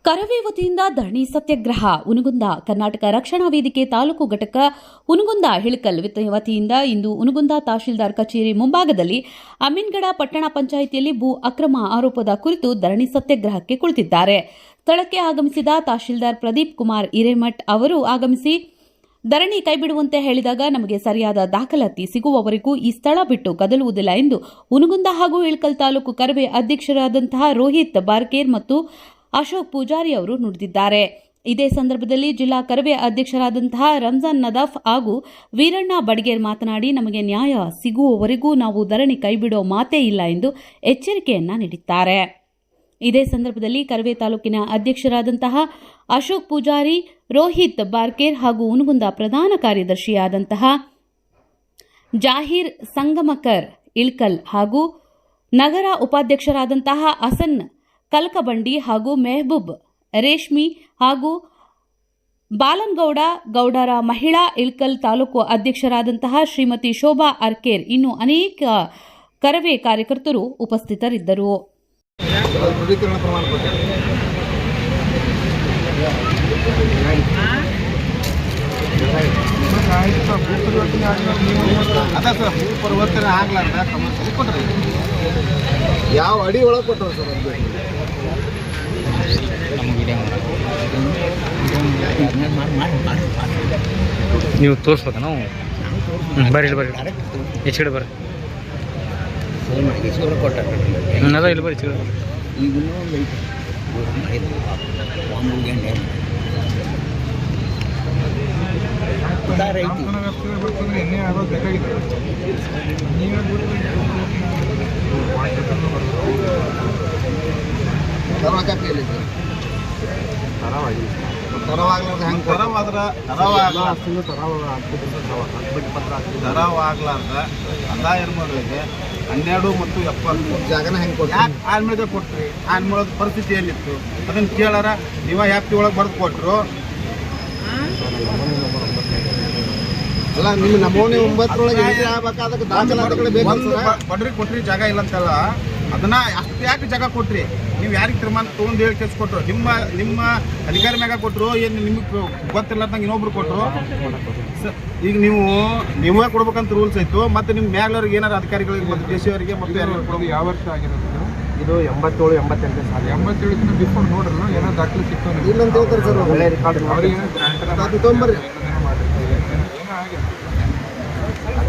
ಕರವೇ ವತಿಯಿಂದ ಧರಣಿ ಸತ್ಯಾಗ್ರಹ ಹುನಗುಂದ ಕರ್ನಾಟಕ ರಕ್ಷಣಾ ವೇದಿಕೆ ತಾಲೂಕು ಘಟಕ ಹುನಗುಂದ ಹಿಳಕಲ್ ವತಿಯಿಂದ ಇಂದು ಹುನಗುಂದ ತಹಶೀಲ್ದಾರ್ ಕಚೇರಿ ಮುಂಭಾಗದಲ್ಲಿ ಅಮೀನ್ಗಡ ಪಟ್ಟಣ ಪಂಚಾಯಿತಿಯಲ್ಲಿ ಭೂ ಅಕ್ರಮ ಆರೋಪದ ಕುರಿತು ಧರಣಿ ಸತ್ಯಾಗ್ರಹಕ್ಕೆ ಕುಳಿತಿದ್ದಾರೆ. ಸ್ಥಳಕ್ಕೆ ಆಗಮಿಸಿದ ತಹಶೀಲ್ದಾರ್ ಪ್ರದೀಪ್ ಕುಮಾರ್ ಹಿರೇಮಠ್ ಅವರು ಆಗಮಿಸಿ ಧರಣಿ ಕೈಬಿಡುವಂತೆ ಹೇಳಿದಾಗ ನಮಗೆ ಸರಿಯಾದ ದಾಖಲಾತಿ ಸಿಗುವವರೆಗೂ ಈ ಸ್ಥಳ ಬಿಟ್ಟು ಕದಲುವುದಿಲ್ಲ ಎಂದು ಹುನಗುಂದ ಹಾಗೂ ಇಳಕಲ್ ತಾಲೂಕು ಕರವೇ ಅಧ್ಯಕ್ಷರಾದಂತಹ ರೋಹಿತ್ ಬಾರ್ಕೇರ್ ಮತ್ತು ಅಶೋಕ್ ಪೂಜಾರಿ ಅವರು ನುಡಿದಿದ್ದಾರೆ. ಇದೇ ಸಂದರ್ಭದಲ್ಲಿ ಜಿಲ್ಲಾ ಕರವೇ ಅಧ್ಯಕ್ಷರಾದಂತಹ ರಂಜಾನ್ ನದಾಫ್ ಹಾಗೂ ವೀರಣ್ಣ ಬಡಗೇರ್ ಮಾತನಾಡಿ, ನಮಗೆ ನ್ಯಾಯ ಸಿಗುವವರೆಗೂ ನಾವು ಧರಣಿ ಕೈಬಿಡೋ ಮಾತೇ ಇಲ್ಲ ಎಂದು ಎಚ್ಚರಿಕೆಯನ್ನ ನೀಡಿದ್ದಾರೆ. ಇದೇ ಸಂದರ್ಭದಲ್ಲಿ ಕರವೇ ತಾಲೂಕಿನ ಅಧ್ಯಕ್ಷರಾದಂತಹ ಅಶೋಕ್ ಪೂಜಾರಿ, ರೋಹಿತ್ ಬಾರ್ಕೇರ್ ಹಾಗೂ ಹುನಗುಂದ ಪ್ರಧಾನ ಕಾರ್ಯದರ್ಶಿಯಾದಂತಹ ಜಾಹೀರ್ ಸಂಗಮಕರ್ ಇಳ್ಕಲ್ ಹಾಗೂ ನಗರ ಉಪಾಧ್ಯಕ್ಷರಾದಂತಹ ಹಸನ್ ಕಲ್ಕಬಂಡಿ ಹಾಗೂ ಮೆಹಬೂಬ್ ರೇಷ್ಮಿ ಹಾಗೂ ಬಾಲನಗೌಡ ಗೌಡರ ಮಹಿಳಾ ಇಳ್ಕಲ್ ತಾಲೂಕು ಅಧ್ಯಕ್ಷರಾದಂತಹ ಶ್ರೀಮತಿ ಶೋಭಾ ಅರ್ಕೇರ್ ಇನ್ನು ಅನೇಕ ಕರವೇ ಕಾರ್ಯಕರ್ತರು ಉಪಸ್ಥಿತರಿದ್ದರು. ಪರಿವರ್ತನೆ ಆಗ್ಲಾರ್ದ ಸಮಸ್ಯೆ ಕೊಟ್ರಿ ಯಾವ ಅಡಿ ಒಳಗೆ ಕೊಟ್ಟರು ಸರ್? ನೀವು ತೋರಿಸ್ಬೇಕ ನಾವು ಬರ್ರಿ ಬರ್ರಿ ಹೆಚ್ಚು ಕಡೆ ಬರ್ರಿ ಅದ ಇಲ್ಲಿ ಬರ್ರಿ ಹೆಚ್ಚು ಎಣ್ಣೆ ಆಗೋದು ಬೇಕಾಗಿದೆ. ತರವಾಗ್ಲಾರ್ದ ಕಂದಾಯ ನಿರ್ಮಾಣಗಳಿಗೆ 12 ಮತ್ತು 70 ಜಾಗನ ಹೆಂಗೆ ಕೊಟ್ಟು ಯಾಕೆ ಆದ್ಮೇಲೆ ಕೊಟ್ರಿ? ಆದ್ಮೇಲೆ ಪರಿಸ್ಥಿತಿ ಏನಿತ್ತು ಅದನ್ನು ಕೇಳಾರ ನೀವ ಹ್ಯಾಪ್ತಿ ಒಳಗೆ ಬರೆದು ಕೊಟ್ಟರು ಅಲ್ಲ. ನಿಮ್ಮ ನಮೂನೆ 9 ಆಗ್ಬೇಕಾದಕ್ಕೆ ದಾಖಲಾತಿಗಳು ಬೇಕು. ಬಡ್ರಿ ಕೊಟ್ರಿ ಜಾಗ ಇಲ್ಲ ಅಂತಲ್ಲ, ಅದನ್ನ ಅಷ್ಟು ಯಾಕೆ ಜಾಗ ಕೊಟ್ರಿ? ನೀವು ಯಾರಿಗೆ ತೀರ್ಮಾನ ತೊಗೊಂಡು ಹೇಳಿ ಕೆಲಸ ಕೊಟ್ಟರು? ನಿಮ್ಮ ಅಧಿಕಾರಿ ಮ್ಯಾಗ ಕೊಟ್ಟರು, ಏನು ನಿಮಗೆ ಗೊತ್ತಿಲ್ಲದಂಗೆ ಇನ್ನೊಬ್ರು ಕೊಟ್ಟರು? ಈಗ ನೀವೇ ಕೊಡ್ಬೇಕಂತ ರೂಲ್ಸ್ ಆಯಿತು. ಮತ್ತು ನಿಮ್ಮ ಮ್ಯಾಗ್ಲವ್ರಿಗೆ ಏನಾರು ಅಧಿಕಾರಿಗಳಿಗೆ ಮತ್ತು ಡಿ ಸಿ ಅವರಿಗೆ ಮತ್ತು ಯಾವ ವರ್ಷ ಆಗಿರೋದು ಇದು 87, 88 ಸಾಲ 87 ಬಿಫೋರ್ ನೋಡ್ರಲ್ಲ ಏನೋ ದಾಖಲೆ ಸಿಕ್ತು ಇಲ್ಲ ಅಂತ ಹೇಳ್ತಾರೆ ಸರ್. ಒಳ್ಳೆ ರೆಕಾರ್ಡ್ ತೊಗೊಂಬರ್ರಿ.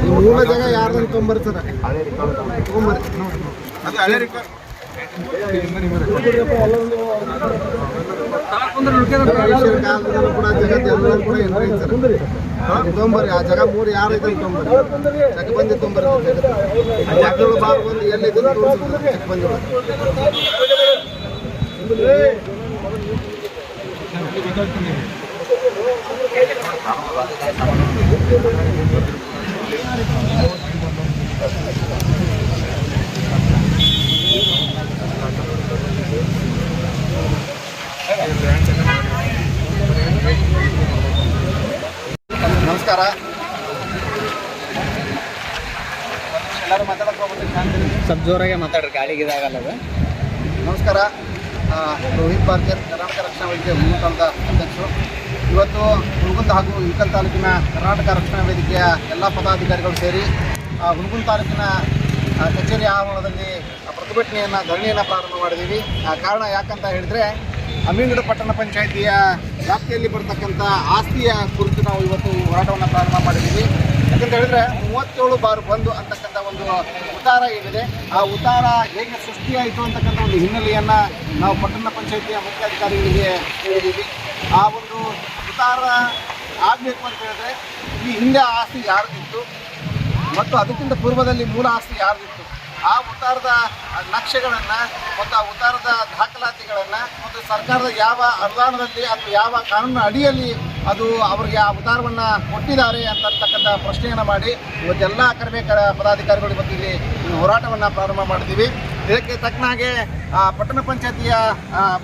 ಈ ಮೂಲ ಜಾಗ ಯಾರ್ದು ತೊಗೊಂಬರ್ರಿ ಸರ್? ಹಳೆ ರೆಕಾರ್ಡ್ ತೊಗೊಂಬರ್ರಿ. ಅದು ಹಳೆ ರೆಕಾರ್ಡ್ ಕೂಡ ಜಗತ್ತೆಲ್ಲರೂ ಕೂಡ ತೊಗೊಂಬರ್ರಿ. ಆ ಜಾಗ 3 ಯಾರು ಐತೆ ತೊಗೊಂಬರ್ರಿ. ಚಕಬಂದಿ ತೊಗೊಂಬರ್ರಿ. ಜಾಗಗಳು ಬಾರು ಬಂದು ಎಲ್ಲಿದೆ ಚಕಬಂದಿ ನಮಸ್ಕಾರ. ಎಲ್ಲರೂ ಸ್ವಲ್ಪ ಜೋರಾಗೆ ಮಾತಾಡ್ರಿ, ಗಾಳಿಗೆ ಇದಾಗಲ್ಲ. ನಮಸ್ಕಾರ. ರೋಹಿತ್ ಬಾರ್ಕೇರ್, ಕರ್ನಾಟಕ ರಕ್ಷಣಾ ವೇದಿಕೆ ಹುನಗುಂದ ಅಧ್ಯಕ್ಷರು. ಇವತ್ತು ಹುನಗುಂದ ಹಾಗೂ ಇಳಕಲ್ ತಾಲೂಕಿನ ಕರ್ನಾಟಕ ರಕ್ಷಣಾ ವೇದಿಕೆಯ ಎಲ್ಲ ಪದಾಧಿಕಾರಿಗಳು ಸೇರಿ ಹುನಗುಂದ ತಾಲೂಕಿನ ಕಚೇರಿ ಆವರಣದಲ್ಲಿ ಪ್ರತಿಭಟನೆಯನ್ನು, ಧರಣಿಯನ್ನು ಪ್ರಾರಂಭ ಮಾಡಿದ್ದೀವಿ. ಕಾರಣ ಯಾಕಂತ ಹೇಳಿದರೆ, ಅಮೀನ್ಗಡ ಪಟ್ಟಣ ಪಂಚಾಯಿತಿಯ ವ್ಯಾಪ್ತಿಯಲ್ಲಿ ಬರ್ತಕ್ಕಂಥ ಆಸ್ತಿಯ ಕುರಿತು ನಾವು ಇವತ್ತು ಹೋರಾಟವನ್ನು ಪ್ರಾರಂಭ ಮಾಡಿದ್ದೀವಿ. ಯಾಕಂತ ಹೇಳಿದ್ರೆ 37/1 ಅಂತಕ್ಕಂಥ ಒಂದು ಉತ್ತಾರ ಏನಿದೆ, ಆ ಉತ್ತಾರ ಹೇಗೆ ಸೃಷ್ಟಿಯಾಯಿತು ಅಂತಕ್ಕಂಥ ಒಂದು ಹಿನ್ನೆಲೆಯನ್ನು ನಾವು ಪಟ್ಟಣ ಪಂಚಾಯಿತಿಯ ಮುಖ್ಯಾಧಿಕಾರಿಗಳಿಗೆ ಹೇಳಿದ್ದೀವಿ. ಆ ಒಂದು ಉತ್ತಾರ ಆಗಬೇಕು ಅಂತ ಹೇಳಿದ್ರೆ ಈ ಹಿಂದೆ ಆಸ್ತಿ ಯಾರ್ದಿತ್ತು ಮತ್ತು ಅದಕ್ಕಿಂತ ಪೂರ್ವದಲ್ಲಿ ಮೂಲ ಆಸ್ತಿ ಯಾರ್ದಿತ್ತು, ಆ ಉತ್ತಾರದ ನಕ್ಷೆಗಳನ್ನು ಮತ್ತು ಆ ಉತ್ತಾರದ ದಾಖಲಾತಿಗಳನ್ನು ಮತ್ತು ಸರ್ಕಾರದ ಯಾವ ಅನುದಾನದಲ್ಲಿ ಅಥವಾ ಯಾವ ಕಾನೂನಿನ ಅಡಿಯಲ್ಲಿ ಅದು ಅವರಿಗೆ ಆ ಉತ್ತಾರವನ್ನು ಕೊಟ್ಟಿದ್ದಾರೆ ಅಂತಕ್ಕಂಥ ಪ್ರಶ್ನೆಯನ್ನು ಮಾಡಿ ಇವತ್ತೆಲ್ಲ ಕರವೇ ಪದಾಧಿಕಾರಿಗಳು ಇವತ್ತು ಇಲ್ಲಿ ಹೋರಾಟವನ್ನು ಪ್ರಾರಂಭ ಮಾಡಿದ್ದೀವಿ. ಇದಕ್ಕೆ ತಕ್ಕನಾಗೆ ಪಟ್ಟಣ ಪಂಚಾಯತಿಯ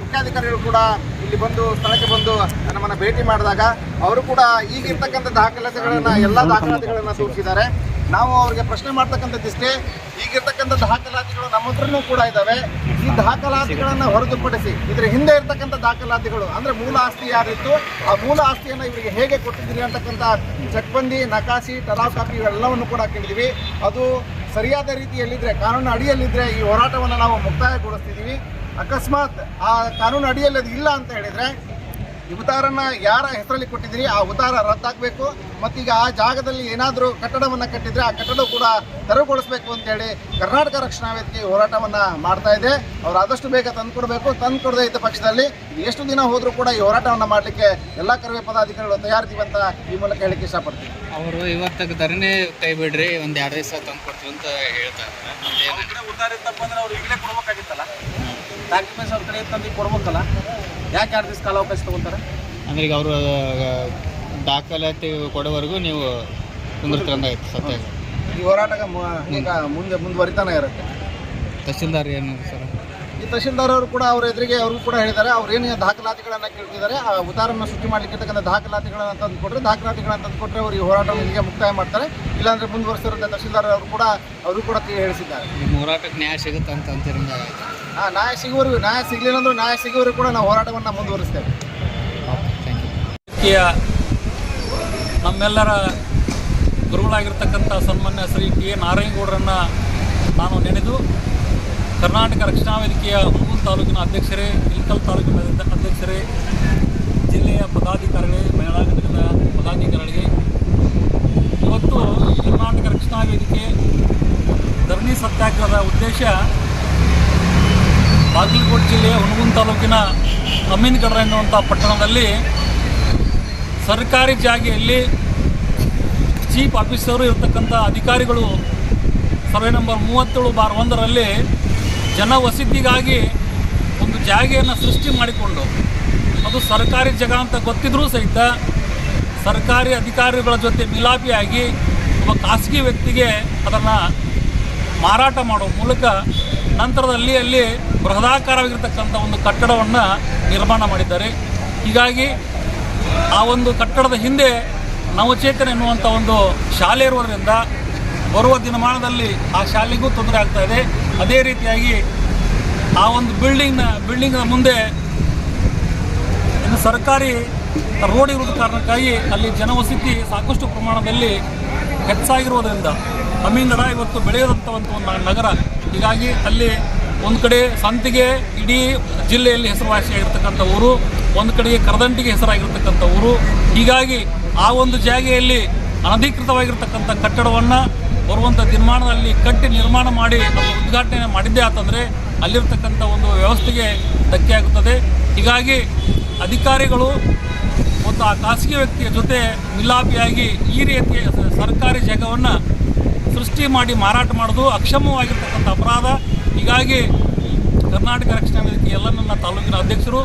ಮುಖ್ಯಾಧಿಕಾರಿಗಳು ಕೂಡ ಇಲ್ಲಿ ಬಂದು ಸ್ಥಳಕ್ಕೆ ಬಂದು ನಮ್ಮನ್ನು ಭೇಟಿ ಮಾಡಿದಾಗ ಅವರು ಕೂಡ ಈಗಿರ್ತಕ್ಕಂಥ ದಾಖಲಾತಿಗಳನ್ನು ಎಲ್ಲ ದಾಖಲಾತಿಗಳನ್ನು ತೋರಿಸಿದ್ದಾರೆ. ನಾವು ಅವ್ರಿಗೆ ಪ್ರಶ್ನೆ ಮಾಡ್ತಕ್ಕಂಥದ್ದಿಷ್ಟೇ, ಈಗಿರ್ತಕ್ಕಂಥ ದಾಖಲಾತಿಗಳು ನಮ್ಮ ಹತ್ರನೂ ಕೂಡ ಇದ್ದಾವೆ. ಈ ದಾಖಲಾತಿಗಳನ್ನು ಹೊರತುಪಡಿಸಿ ಇದರ ಹಿಂದೆ ಇರ್ತಕ್ಕಂಥ ದಾಖಲಾತಿಗಳು ಅಂದರೆ ಮೂಲ ಆಸ್ತಿ ಯಾರಿತ್ತು, ಆ ಮೂಲ ಆಸ್ತಿಯನ್ನು ಇವರಿಗೆ ಹೇಗೆ ಕೊಟ್ಟಿದ್ದೀರಿ ಅಂತಕ್ಕಂಥ ಚಕ್ಬಂದಿ, ನಕಾಶಿ, ಟಲಾವ್ ಕಾಪಿ ಇವೆಲ್ಲವನ್ನು ಕೂಡ ಕೇಳಿದ್ದೀವಿ. ಅದು ಸರಿಯಾದ ರೀತಿಯಲ್ಲಿದ್ದರೆ, ಕಾನೂನು ಅಡಿಯಲ್ಲಿದ್ದರೆ ಈ ಹೋರಾಟವನ್ನು ನಾವು ಮುಕ್ತಾಯಗೊಳಿಸ್ತಿದ್ದೀವಿ. ಅಕಸ್ಮಾತ್ ಆ ಕಾನೂನು ಅಡಿಯಲ್ಲಿ ಅದು ಇಲ್ಲ ಅಂತ ಹೇಳಿದರೆ ಈ ಉತ್ತಾರನ ಯಾರ ಹೆಸರಲ್ಲಿ ಕೊಟ್ಟಿದ್ದೀರಿ ಆ ಉತ್ತಾರ ರದ್ದಾಗಬೇಕು. ಮತ್ತೀಗ ಆ ಜಾಗದಲ್ಲಿ ಏನಾದರೂ ಕಟ್ಟಡವನ್ನು ಕಟ್ಟಿದರೆ ಆ ಕಟ್ಟಡ ಕೂಡ ತೆರವುಗೊಳಿಸಬೇಕು ಅಂತೇಳಿ ಕರ್ನಾಟಕ ರಕ್ಷಣಾ ವೇದಿಕೆ ಹೋರಾಟವನ್ನು ಮಾಡ್ತಾ ಇದೆ. ಅವ್ರು ಆದಷ್ಟು ಬೇಗ ತಂದುಕೊಡ್ಬೇಕು. ತಂದುಕೊಡದೇ ಇದ್ದ ಪಕ್ಷದಲ್ಲಿ ಎಷ್ಟು ದಿನ ಹೋದರೂ ಕೂಡ ಈ ಹೋರಾಟವನ್ನು ಮಾಡಲಿಕ್ಕೆ ಎಲ್ಲ ಕರ್ವೆ ಪದಾಧಿಕಾರಿಗಳು ತಯಾರಿದ್ದೀವಿ ಅಂತ ಈ ಮೂಲಕ ಹೇಳಿಕ್ಕೆ ಇಷ್ಟಪಡ್ತೀವಿ. ಅವರು ಇವತ್ತಿಗೆ ಧರಣಿ ಕೈ ಬಿಡ್ರಿ, ಒಂದು 2 ದಿವಸ ತಂದು ಕೊಡ್ತೀವಿ ಅಂತ ಹೇಳ್ತಾರೆ. ಉದ್ದಾರ ಇತ್ತಪ್ಪ ಅಂದ್ರೆ ಅವ್ರು ಈಗಲೇ ಕೊಡ್ಬೇಕಾಗಿತ್ತಲ್ಲ, ಡಾಕ್ಯುಮೆಂಟ್ಸ್ ಅವ್ರ ಕಡೆ ತಂದು ಕೊಡ್ಬೇಕಲ್ಲ. ಯಾಕೆ 2 ದಿವಸ ಕಾಲಾವಕಾಶ ತೊಗೊತಾರೆ? ಅಂದ್ರೆ ಈಗ ಅವರು ದಾಖಲಾತಿ ಕೊಡೋವರೆಗೂ ನೀವು ಕುಂದಿರ್ತಿರಂದಾಗಿತ್ತು ಸತ್ಯ. ಈ ಹೋರಾಟ ಈಗ ಮುಂದುವರಿತಾನೆ ಇರುತ್ತೆ. ತಹಸೀಲ್ದಾರ್ ಏನು ಸರ್, ಈ ತಹಶೀಲ್ದಾರ್ ಅವರು ಕೂಡ ಅವ್ರ ಎದುರಿಗೆ ಅವರು ಕೂಡ ಹೇಳಿದ್ದಾರೆ, ಅವ್ರು ಏನು ದಾಖಲಾತಿಗಳನ್ನು ಕೇಳ್ತಿದ್ದಾರೆ ಆ ಉತ್ತಾರವನ್ನು ಸೃಷ್ಟಿ ಮಾಡಲಿಕ್ಕೆ ದಾಖಲಾತಿಗಳನ್ನು ತಂದು ಕೊಟ್ಟರೆ ಅವ್ರು ಈ ಹೋರಾಟವನ್ನು ಇಲ್ಲಿಗೆ ಮುಕ್ತಾಯ ಮಾಡ್ತಾರೆ. ಇಲ್ಲಾಂದರೆ ಮುಂದುವರಿಸಿರುತ್ತೆ. ತಹಶೀಲ್ದಾರ್ ಅವರು ಕೂಡ ಹೇಳಿಸಿದ್ದಾರೆ. ನಿಮ್ಮ ಹೋರಾಟಕ್ಕೆ ನ್ಯಾಯ ಸಿಗುತ್ತೆ ಅಂತ ಅಂತಿರಂದಾಗಿತ್ತು. ನ್ಯಾಯ ಸಿಗುವವರೆಗೂ, ನ್ಯಾಯ ಸಿಗಲಿಲ್ಲ ಅಂದರೂ ನ್ಯಾಯ ಸಿಗುವವರೆಗೂ ಕೂಡ ನಾವು ಹೋರಾಟವನ್ನು ಮುಂದುವರಿಸ್ತೇವೆ. Thank you. ನಮ್ಮೆಲ್ಲರ ಗುರುಗಳಾಗಿರ್ತಕ್ಕಂಥ ಸನ್ಮಾನ್ಯ ಶ್ರೀ ಕೆ ನಾರಾಯಣಗೌಡರನ್ನು ನಾನು ನೆನೆದು ಕರ್ನಾಟಕ ರಕ್ಷಣಾ ವೇದಿಕೆಯ ಹುಣಗುಂದ ತಾಲೂಕಿನ ಅಧ್ಯಕ್ಷರೇ, ಇಳಕಲ್ ತಾಲೂಕಿನ ಅಧ್ಯಕ್ಷರೇ, ಜಿಲ್ಲೆಯ ಪದಾಧಿಕಾರಿಗಳೇ, ಮಹಿಳಾ ಘಟಕದ ಪದಾಧಿಕಾರಿಗಳಿಗೆ ಇವತ್ತು ಕರ್ನಾಟಕ ರಕ್ಷಣಾ ವೇದಿಕೆ ಧರಣಿ ಸತ್ಯಾಗ್ರಹದ ಉದ್ದೇಶ ಬಾಗಲಕೋಟೆ ಜಿಲ್ಲೆಯ ಹುಣಗುಂದ ತಾಲೂಕಿನ ಅಮೀನ್ಗಢ ಎನ್ನುವಂಥ ಪಟ್ಟಣದಲ್ಲಿ ಸರ್ಕಾರಿ ಜಾಗೆಯಲ್ಲಿ ಚೀಫ್ ಆಫೀಸರು ಇರತಕ್ಕಂಥ ಅಧಿಕಾರಿಗಳು ಸರ್ವೆ ನಂಬರ್ 37/1ರಲ್ಲಿ ಜನವಸತಿಗಾಗಿ ಒಂದು ಜಾಗೆಯನ್ನು ಸೃಷ್ಟಿ ಮಾಡಿಕೊಂಡು, ಅದು ಸರ್ಕಾರಿ ಜಾಗ ಅಂತ ಗೊತ್ತಿದ್ರೂ ಸಹಿತ ಸರ್ಕಾರಿ ಅಧಿಕಾರಿಗಳ ಜೊತೆ ಮಿಲಾಪಿಯಾಗಿ ಒಬ್ಬ ಖಾಸಗಿ ವ್ಯಕ್ತಿಗೆ ಅದನ್ನು ಮಾರಾಟ ಮಾಡುವ ಮೂಲಕ ನಂತರದಲ್ಲಿ ಅಲ್ಲಿ ಬೃಹದಾಕಾರವಾಗಿರ್ತಕ್ಕಂಥ ಒಂದು ಕಟ್ಟಡವನ್ನು ನಿರ್ಮಾಣ ಮಾಡಿದ್ದಾರೆ. ಹೀಗಾಗಿ ಆ ಒಂದು ಕಟ್ಟಡದ ಹಿಂದೆ ನವಚೇತನ ಎನ್ನುವಂಥ ಒಂದು ಶಾಲೆ ಇರುವುದರಿಂದ ಬರುವ ದಿನಮಾನದಲ್ಲಿ ಆ ಶಾಲೆಗೂ ತೊಂದರೆ ಆಗ್ತಾ ಇದೆ. ಅದೇ ರೀತಿಯಾಗಿ ಆ ಒಂದು ಬಿಲ್ಡಿಂಗ್ನ ಮುಂದೆ ಇನ್ನು ಸರ್ಕಾರಿ ರೋಡ್ ಇರೋದ ಕಾರಣಕ್ಕಾಗಿ ಅಲ್ಲಿ ಜನವಸತಿ ಸಾಕಷ್ಟು ಪ್ರಮಾಣದಲ್ಲಿ ಹೆಚ್ಚಾಗಿರುವುದರಿಂದ ಅಮೀನ್ಗಢ ಇವತ್ತು ಬೆಳೆಯದಂಥ ಒಂದು ನಗರ. ಹೀಗಾಗಿ ಅಲ್ಲಿ ಒಂದು ಕಡೆ ಸಂತಿಗೆ ಇಡೀ ಜಿಲ್ಲೆಯಲ್ಲಿ ಹೆಸರುವಾಸಿಯಾಗಿರ್ತಕ್ಕಂಥ ಊರು, ಒಂದು ಕಡೆಗೆ ಕರದಂಟಿಗೆ ಹೆಸರಾಗಿರ್ತಕ್ಕಂಥ ಊರು. ಹೀಗಾಗಿ ಆ ಒಂದು ಜಾಗೆಯಲ್ಲಿ ಅನಧಿಕೃತವಾಗಿರ್ತಕ್ಕಂಥ ಕಟ್ಟಡವನ್ನು ಬರುವಂಥ ದಿನಮಾನದಲ್ಲಿ ಕಟ್ಟಿ ನಿರ್ಮಾಣ ಮಾಡಿ ಉದ್ಘಾಟನೆ ಮಾಡಿದ್ದೇ ಆತಂದರೆ ಅಲ್ಲಿರ್ತಕ್ಕಂಥ ಒಂದು ವ್ಯವಸ್ಥೆಗೆ ಧಕ್ಕೆ ಆಗುತ್ತದೆ. ಹೀಗಾಗಿ ಅಧಿಕಾರಿಗಳು ಮತ್ತು ಆ ಖಾಸಗಿ ವ್ಯಕ್ತಿಯ ಜೊತೆ ಮಿಲಾಪಿಯಾಗಿ ಈ ರೀತಿಯ ಸರ್ಕಾರಿ ಜಾಗವನ್ನು ಸೃಷ್ಟಿ ಮಾಡಿ ಮಾರಾಟ ಮಾಡೋದು ಅಕ್ಷಮ್ಯವಾಗಿರ್ತಕ್ಕಂಥ ಅಪರಾಧ. ಹೀಗಾಗಿ ಕರ್ನಾಟಕ ರಕ್ಷಣಾ ವೇದಿಕೆ ಎಲ್ಲ ನನ್ನ ತಾಲೂಕಿನ ಅಧ್ಯಕ್ಷರು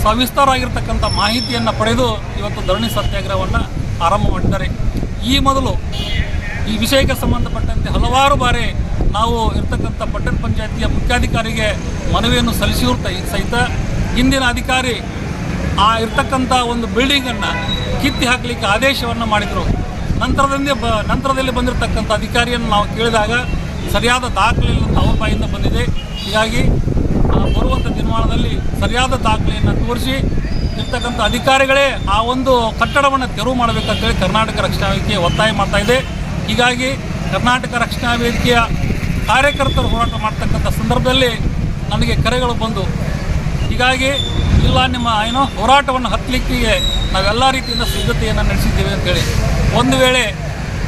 ಸವಿಸ್ತಾರವಾಗಿರ್ತಕ್ಕಂಥ ಮಾಹಿತಿಯನ್ನು ಪಡೆದು ಇವತ್ತು ಧರಣಿ ಸತ್ಯಾಗ್ರಹವನ್ನು ಆರಂಭ ಮಾಡಿದ್ದಾರೆ. ಈ ಮೊದಲು ಈ ವಿಷಯಕ್ಕೆ ಸಂಬಂಧಪಟ್ಟಂತೆ ಹಲವಾರು ಬಾರಿ ನಾವು ಇರ್ತಕ್ಕಂಥ ಪಟ್ಟಣ ಪಂಚಾಯತಿಯ ಮುಖ್ಯಾಧಿಕಾರಿಗೆ ಮನವಿಯನ್ನು ಸಲ್ಲಿಸಿದ್ರು ಸಹಿತ ಹಿಂದಿನ ಅಧಿಕಾರಿ ಆ ಇರ್ತಕ್ಕಂಥ ಒಂದು ಬಿಲ್ಡಿಂಗನ್ನು ಕಿತ್ತಿ ಹಾಕಲಿಕ್ಕೆ ಆದೇಶವನ್ನು ಮಾಡಿದರು. ನಂತರದಲ್ಲಿ ಬಂದಿರತಕ್ಕಂಥ ಅಧಿಕಾರಿಯನ್ನು ನಾವು ಕೇಳಿದಾಗ ಸರಿಯಾದ ದಾಖಲೆಯನ್ನು ಅವ್ರ ಬಾಯಿಂದ ಬಂದಿದೆ. ಹೀಗಾಗಿ ಬರುವಂಥ ದಿನಮಾನದಲ್ಲಿ ಸರಿಯಾದ ದಾಖಲೆಯನ್ನು ತೋರಿಸಿ ಇರ್ತಕ್ಕಂಥ ಅಧಿಕಾರಿಗಳೇ ಆ ಒಂದು ಕಟ್ಟಡವನ್ನು ತೆರವು ಮಾಡಬೇಕಂತೇಳಿ ಕರ್ನಾಟಕ ರಕ್ಷಣಾ ವೇದಿಕೆ ಒತ್ತಾಯ ಮಾಡ್ತಾ ಇದೆ. ಹೀಗಾಗಿ ಕರ್ನಾಟಕ ರಕ್ಷಣಾ ವೇದಿಕೆಯ ಕಾರ್ಯಕರ್ತರು ಹೋರಾಟ ಮಾಡ್ತಕ್ಕಂಥ ಸಂದರ್ಭದಲ್ಲಿ ನನಗೆ ಕರೆಗಳು ಬಂದು, ಹೀಗಾಗಿ ಇಲ್ಲ ನಿಮ್ಮ ಹೋರಾಟವನ್ನು ಹತ್ತಲಿಕ್ಕೆ ನಾವೆಲ್ಲ ರೀತಿಯಿಂದ ಸಿದ್ಧತೆಯನ್ನು ನಡೆಸಿದ್ದೇವೆ ಅಂತೇಳಿ. ಒಂದು ವೇಳೆ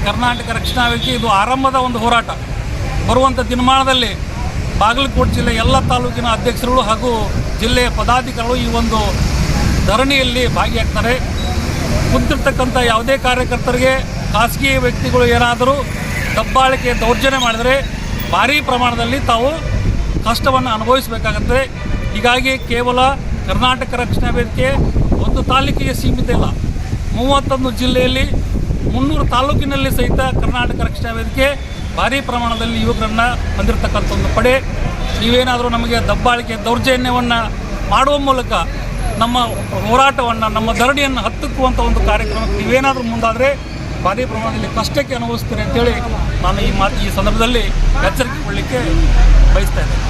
ಕರ್ನಾಟಕ ರಕ್ಷಣಾ ವೇದಿಕೆ ಇದು ಆರಂಭದ ಒಂದು ಹೋರಾಟ. ಬರುವಂಥ ದಿನಮಾನದಲ್ಲಿ ಬಾಗಲಕೋಟೆ ಜಿಲ್ಲೆ ಎಲ್ಲ ತಾಲೂಕಿನ ಅಧ್ಯಕ್ಷರುಗಳು ಹಾಗೂ ಜಿಲ್ಲೆಯ ಪದಾಧಿಕಾರಿಗಳು ಈ ಒಂದು ಧರಣಿಯಲ್ಲಿ ಭಾಗಿಯಾಗ್ತಾರೆ. ಕುಂತಿರ್ತಕ್ಕಂಥ ಯಾವುದೇ ಕಾರ್ಯಕರ್ತರಿಗೆ ಖಾಸಗಿ ವ್ಯಕ್ತಿಗಳು ಏನಾದರೂ ದಬ್ಬಾಳಿಕೆ ದೌರ್ಜನ್ಯ ಮಾಡಿದರೆ ಭಾರೀ ಪ್ರಮಾಣದಲ್ಲಿ ತಾವು ಕಷ್ಟವನ್ನು ಅನುಭವಿಸಬೇಕಾಗತ್ತೆ. ಹೀಗಾಗಿ ಕೇವಲ ಕರ್ನಾಟಕ ರಕ್ಷಣಾ ವೇದಿಕೆ ಒಂದು ತಾಲೂಕಿಗೆ ಸೀಮಿತ ಇಲ್ಲ, 31 ಜಿಲ್ಲೆಯಲ್ಲಿ 300 ತಾಲೂಕಿನಲ್ಲಿ ಸಹಿತ ಕರ್ನಾಟಕ ರಕ್ಷಣಾ ವೇದಿಕೆ ಭಾರೀ ಪ್ರಮಾಣದಲ್ಲಿ ಯುವಕರನ್ನು ಹೊಂದಿರತಕ್ಕಂಥ ಒಂದು ಪಡೆ. ನೀವೇನಾದರೂ ನಮಗೆ ದಬ್ಬಾಳಿಕೆ ದೌರ್ಜನ್ಯವನ್ನು ಮಾಡುವ ಮೂಲಕ ನಮ್ಮ ಹೋರಾಟವನ್ನು, ನಮ್ಮ ಧರಣಿಯನ್ನು ಹತ್ತಿಕ್ಕುವಂಥ ಒಂದು ಕಾರ್ಯಕ್ರಮಕ್ಕೆ ನೀವೇನಾದರೂ ಮುಂದಾದರೆ ಭಾರಿ ಪ್ರಮಾಣದಲ್ಲಿ ಕಷ್ಟಕ್ಕೆ ಅನುಭವಿಸ್ತಾರೆ ಅಂತೇಳಿ ನಾನು ಈ ಸಂದರ್ಭದಲ್ಲಿ ಎಚ್ಚರಿಕೆ ಕೊಡಲಿಕ್ಕೆ ಬಯಸ್ತಾ ಇದ್ದೇನೆ.